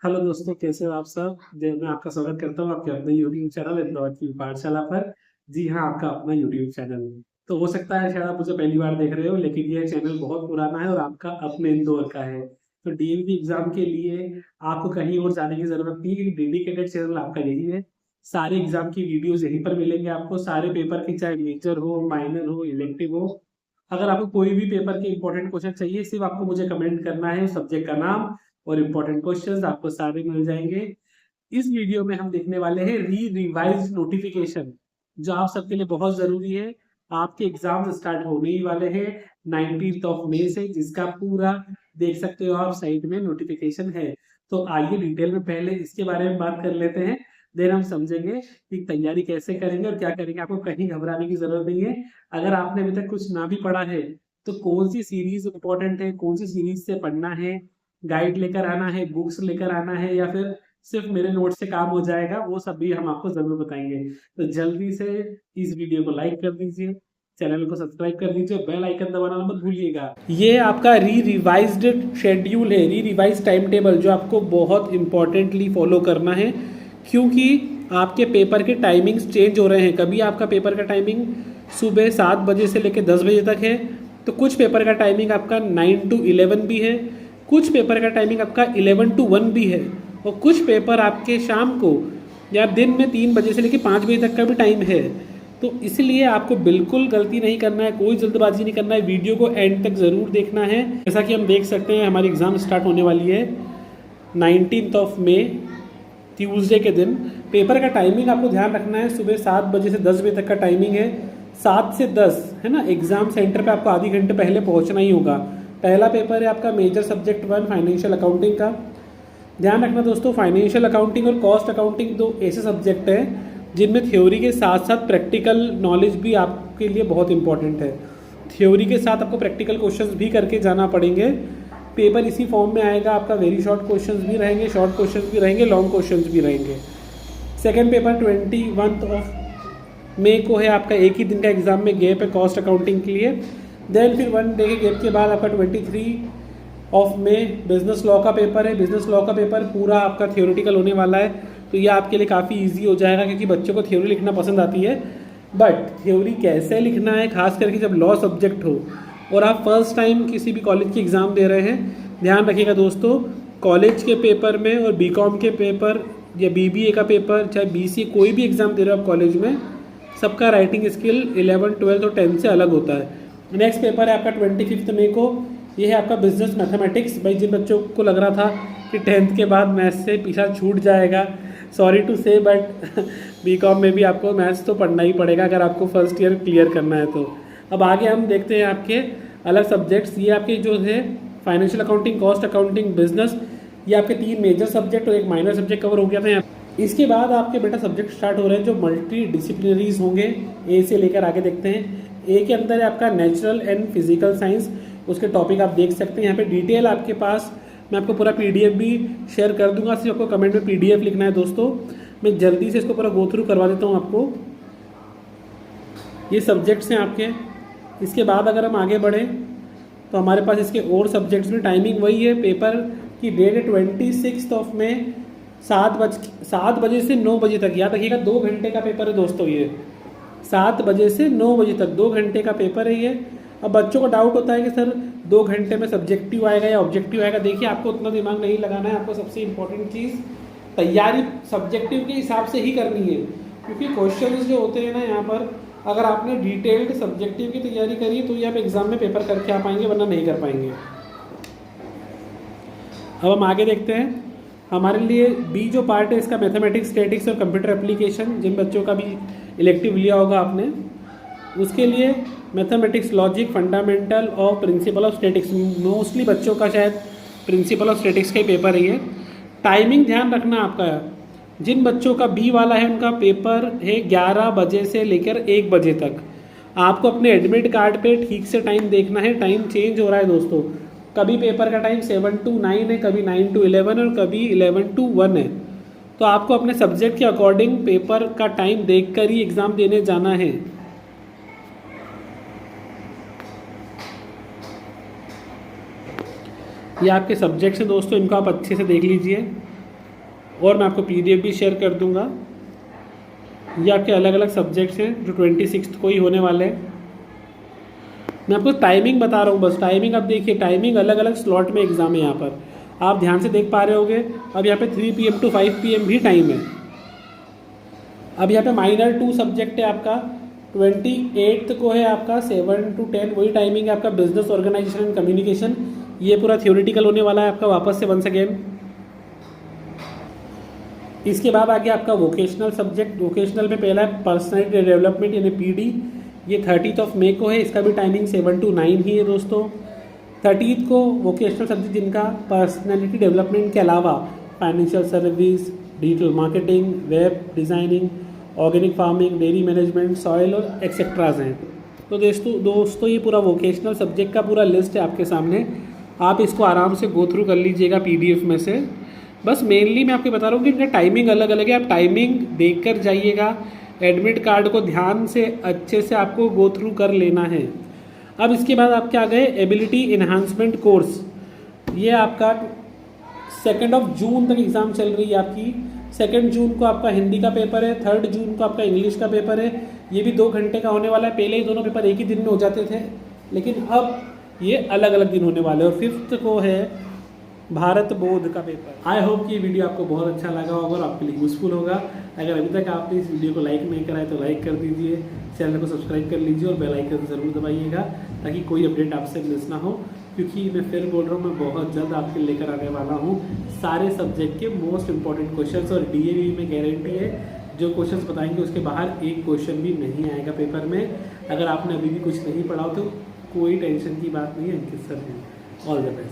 Hello दोस्तों, कैसे हो आप सब। मैं आपका स्वागत करता हूँ आपके अपने यूट्यूब चैनल इंदौर की पाठशाला पर। जी हाँ, आपका अपना यूट्यूब चैनल। तो हो सकता है शायद आप मुझे पहली बार देख रहे हो, लेकिन ये चैनल बहुत पुराना है और आपका अपने इंदौर का है। तो डीएलपी एग्जाम के लिए आपको कहीं और जाने की जरूरत नहीं है, डेडिकेटेड चैनल आपका यही है। सारे एग्जाम की वीडियोज यहीं पर मिलेंगे आपको, सारे पेपर की, चाहे मेजर हो, माइनर हो, इलेक्टिव हो। अगर आपको कोई भी पेपर के इंपॉर्टेंट क्वेश्चन चाहिए, सिर्फ आपको मुझे कमेंट करना है, सब्जेक्ट का नाम और इम्पोर्टेंट क्वेश्चंस आपको सारे मिल जाएंगे। इस वीडियो में हम देखने वाले हैं री रिवाइज नोटिफिकेशन, जो आप सबके लिए बहुत जरूरी है। आपके एग्जाम स्टार्ट होने ही वाले हैं 19 ऑफ मई से, जिसका पूरा देख सकते हो आप साइट में नोटिफिकेशन है। तो आइए डिटेल में पहले इसके बारे में बात कर लेते हैं, देन हम समझेंगे कि तैयारी कैसे करेंगे और क्या करेंगे। आपको कहीं घबराने की जरूरत नहीं है। अगर आपने अभी तक कुछ ना भी पढ़ा है, तो कौन सी सीरीज इंपॉर्टेंट है, कौन सी सीरीज से पढ़ना है, गाइड लेकर आना है, बुक्स लेकर आना है, या फिर सिर्फ मेरे नोट से काम हो जाएगा, वो सब भी हम आपको जरूर बताएंगे। तो जल्दी से इस वीडियो को लाइक कर दीजिए, चैनल को सब्सक्राइब कर दीजिए, बेल आइकन दबाना मत भूलिएगा। ये आपका री रिवाइज्ड शेड्यूल है, री रिवाइज टाइम टेबल, जो आपको बहुत इंपॉर्टेंटली फॉलो करना है, क्योंकि आपके पेपर के टाइमिंग्स चेंज हो रहे हैं। कभी आपका पेपर का टाइमिंग सुबह 7 बजे से लेकर 10 बजे तक है, तो कुछ पेपर का टाइमिंग आपका 9 to 11 भी है, कुछ पेपर का टाइमिंग आपका 11 to 1 भी है, और कुछ पेपर आपके शाम को या दिन में 3 बजे से लेकर 5 बजे तक का भी टाइम है। तो इसलिए आपको बिल्कुल गलती नहीं करना है, कोई जल्दबाजी नहीं करना है, वीडियो को एंड तक ज़रूर देखना है। जैसा कि हम देख सकते हैं, हमारी एग्ज़ाम स्टार्ट होने वाली है 19 ऑफ मई, ट्यूसडे के दिन। पेपर का टाइमिंग आपको ध्यान रखना है, सुबह 7 बजे से 10 बजे तक का टाइमिंग है। 7 से 10 है ना, एग्जाम सेंटर पे आपको आधी घंटे पहले पहुंचना ही होगा। पहला पेपर है आपका मेजर सब्जेक्ट 1 फाइनेंशियल अकाउंटिंग का। ध्यान रखना दोस्तों, फाइनेंशियल अकाउंटिंग और कॉस्ट अकाउंटिंग दो ऐसे सब्जेक्ट हैं जिनमें थ्योरी के साथ साथ प्रैक्टिकल नॉलेज भी आपके लिए बहुत इंपॉर्टेंट है। थ्योरी के साथ आपको प्रैक्टिकल क्वेश्चंस भी करके जाना पड़ेंगे। पेपर इसी फॉर्म में आएगा आपका, वेरी शॉर्ट क्वेश्चंस भी रहेंगे, शॉर्ट क्वेश्चंस भी रहेंगे, लॉन्ग क्वेश्चंस भी रहेंगे। सेकेंड पेपर 21 ऑफ मई को है आपका, एक ही दिन का एग्जाम में गैप है कॉस्ट अकाउंटिंग के लिए। देन फिर 1 डे के गैप के बाद आपका 23 ऑफ मई बिजनेस लॉ का पेपर है। बिजनेस लॉ का पेपर पूरा आपका थियोरेटिकल होने वाला है, तो ये आपके लिए काफ़ी इजी हो जाएगा, क्योंकि बच्चों को थ्योरी लिखना पसंद आती है। बट थ्योरी कैसे लिखना है, खास करके जब लॉ सब्जेक्ट हो और आप फर्स्ट टाइम किसी भी कॉलेज की एग्ज़ाम दे रहे हैं, ध्यान रखिएगा दोस्तों, कॉलेज के पेपर में और बीकॉम के पेपर या बीबीए का पेपर, चाहे बीसीए, कोई भी एग्ज़ाम दे रहे हो आप कॉलेज में, सबका राइटिंग स्किल 11, 12 और 10 से अलग होता है। नेक्स्ट पेपर है आपका 25 मई को, ये है आपका बिजनेस मैथमेटिक्स। भाई जिन बच्चों को लग रहा था कि 10th के बाद मैथ्स से पीछा छूट जाएगा, सॉरी टू से, बट बीकॉम में भी आपको मैथ्स तो पढ़ना ही पड़ेगा अगर आपको फर्स्ट ईयर क्लियर करना है तो। अब आगे हम देखते हैं आपके अलग सब्जेक्ट्स। ये आपके जो है financial accounting, cost accounting, business, ये आपके 3 मेजर सब्जेक्ट और एक माइनर सब्जेक्ट कवर हो गया था यहाँ। इसके बाद आपके बेटा सब्जेक्ट स्टार्ट हो रहे हैं जो मल्टी डिसिप्लिनरीज होंगे, ए से लेकर आगे देखते हैं। ए के अंदर है आपका नेचुरल एंड फिजिकल साइंस, उसके टॉपिक आप देख सकते हैं यहाँ पे डिटेल आपके पास। मैं आपको पूरा पीडीएफ भी शेयर कर दूंगा, सिर्फ आपको कमेंट में पीडीएफ लिखना है दोस्तों। मैं जल्दी से इसको पूरा गो थ्रू करवा देता हूँ आपको। ये सब्जेक्ट्स हैं आपके। इसके बाद अगर हम आगे बढ़ें तो हमारे पास इसके और सब्जेक्ट्स में टाइमिंग वही है। पेपर की डेट है 26 ऑफ मई, 7 बजे से 9 बजे तक। याद रखिएगा 2 घंटे का पेपर है दोस्तों, ये 7 बजे से 9 बजे तक 2 घंटे का पेपर है ये। अब बच्चों को डाउट होता है कि सर 2 घंटे में सब्जेक्टिव आएगा या ऑब्जेक्टिव आएगा। देखिए, आपको उतना दिमाग नहीं लगाना है, आपको सबसे इंपॉर्टेंट चीज़ तैयारी सब्जेक्टिव के हिसाब से ही करनी है, क्योंकि क्वेश्चंस जो होते हैं ना यहाँ पर, अगर आपने डिटेल्ड सब्जेक्टिव की तैयारी करी तो ये आप एग्जाम में पेपर करके आ पाएंगे, वरना नहीं कर पाएंगे। अब हम आगे देखते हैं। हमारे लिए बी जो पार्ट है इसका मैथमेटिक्स, स्टैटिक्स और कंप्यूटर एप्लीकेशन, जिन बच्चों का भी इलेक्टिव लिया होगा आपने, उसके लिए मैथमेटिक्स, लॉजिक, फंडामेंटल और प्रिंसिपल ऑफ स्टैटिक्स। मोस्टली बच्चों का शायद प्रिंसिपल ऑफ स्टैटिक्स का ही पेपर है ये। टाइमिंग ध्यान रखना आपका, जिन बच्चों का बी वाला है उनका पेपर है 11 बजे से लेकर 1 बजे तक। आपको अपने एडमिट कार्ड पे ठीक से टाइम देखना है, टाइम चेंज हो रहा है दोस्तों। कभी पेपर का टाइम 7 to 9 है, कभी 9 to 11 और कभी 11 to 1 है। तो आपको अपने सब्जेक्ट के अकॉर्डिंग पेपर का टाइम देखकर ही एग्ज़ाम देने जाना है। ये आपके सब्जेक्ट्स हैं दोस्तों, इनको आप अच्छे से देख लीजिए। और मैं आपको PDF भी शेयर कर दूंगा। ये आपके अलग अलग सब्जेक्ट्स हैं जो 26 को ही होने वाले हैं। मैं आपको टाइमिंग बता रहा हूँ बस। टाइमिंग आप देखिए, टाइमिंग अलग अलग स्लॉट में एग्ज़ाम है यहाँ पर, आप ध्यान से देख पा रहे होगे। अब यहाँ पे 3 PM to 5 PM भी टाइम है। अब यहाँ पे माइनर 2 सब्जेक्ट है आपका, 28 को है आपका 7 to 10, वही टाइमिंग है आपका बिजनेस ऑर्गेनाइजेशन एंड कम्युनिकेशन। ये पूरा थियोरिटिकल होने वाला है आपका वापस से वंस अगेन। इसके बाद आगे आपका वोकेशनल सब्जेक्ट। वोकेशनल में पहला है पर्सनैलिटी डेवलपमेंट यानी PD। ये 30 मई को है, इसका भी टाइमिंग 7 to 9 ही है दोस्तों। 30 को वोकेशनल सब्जेक्ट जिनका पर्सनैलिटी डेवलपमेंट के अलावा financial service, digital marketing, web designing, organic farming, dairy management, soil और एक्सेट्राज हैं। तो दोस्तों ये पूरा वोकेशनल सब्जेक्ट का पूरा लिस्ट है आपके सामने, आप इसको आराम से गो थ्रू कर लीजिएगा PDF में से। बस मेनली मैं आपको बता रहा हूँ कि इनका टाइमिंग अलग अलग है, आप टाइमिंग देख कर जाइएगा। एडमिट कार्ड को ध्यान से अच्छे से आपको गो थ्रू कर लेना है। अब इसके बाद आपके आ गए एबिलिटी इन्हांसमेंट कोर्स। ये आपका 2 जून तक एग्ज़ाम चल रही है आपकी। 2 जून को आपका हिंदी का पेपर है, 3 जून को आपका इंग्लिश का पेपर है। ये भी 2 घंटे का होने वाला है। पहले ही दोनों पेपर एक ही दिन में हो जाते थे, लेकिन अब ये अलग अलग दिन होने वाले हैं। और 5 को है भारत बोर्ड का पेपर। आई होप कि ये वीडियो आपको बहुत अच्छा लगा होगा और आपके लिए यूज़फुल होगा। अगर अभी तक आपने इस वीडियो को लाइक नहीं करा है तो लाइक कर दीजिए, चैनल को सब्सक्राइब कर लीजिए और बेल आइकन ज़रूर दबाइएगा ताकि कोई अपडेट आपसे मिस ना हो। क्योंकि मैं फिर बोल रहा हूँ, मैं बहुत जल्द आपके लेकर आने वाला हूँ सारे सब्जेक्ट के मोस्ट इंपॉर्टेंट क्वेश्चंस। और DAV में गारंटी है, जो क्वेश्चंस बताएंगे उसके बाहर एक क्वेश्चन भी नहीं आएगा पेपर में। अगर आपने अभी भी कुछ नहीं पढ़ा हो तो कोई टेंशन की बात नहीं है, अंकित सर हैं। All the best.